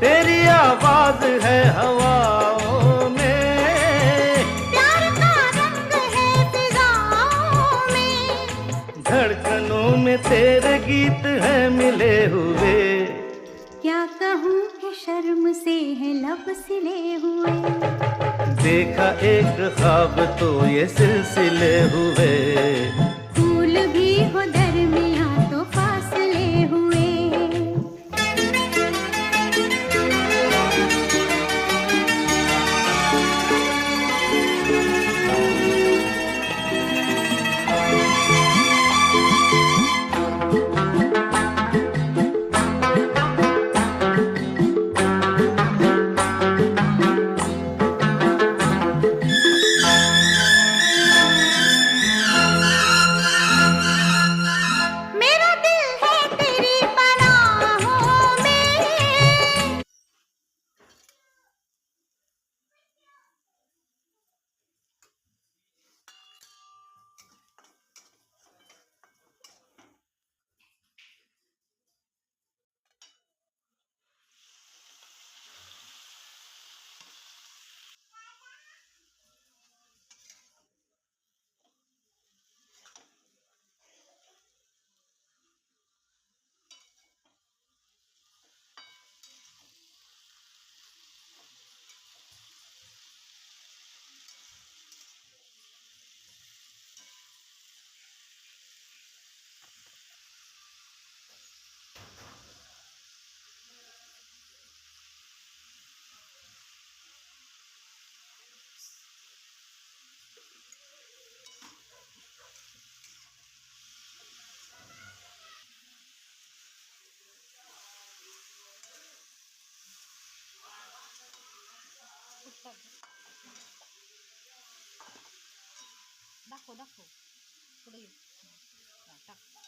तेरी आवाज है हवाओं में, प्यार का रंग है फिजाओं में, धड़कनों में तेरे गीत हैं मिले हुए। क्या कहूँ कि शर्म से है लब सिले हुए, देखा एक ख्वाब तो ये सिलसिले हुए। फूल भी हो दरमियाँ तो फासले हुए। मेरा दिल है तेरी पनाहों में, दाखव दाखव पुढे ये. हा, टाक.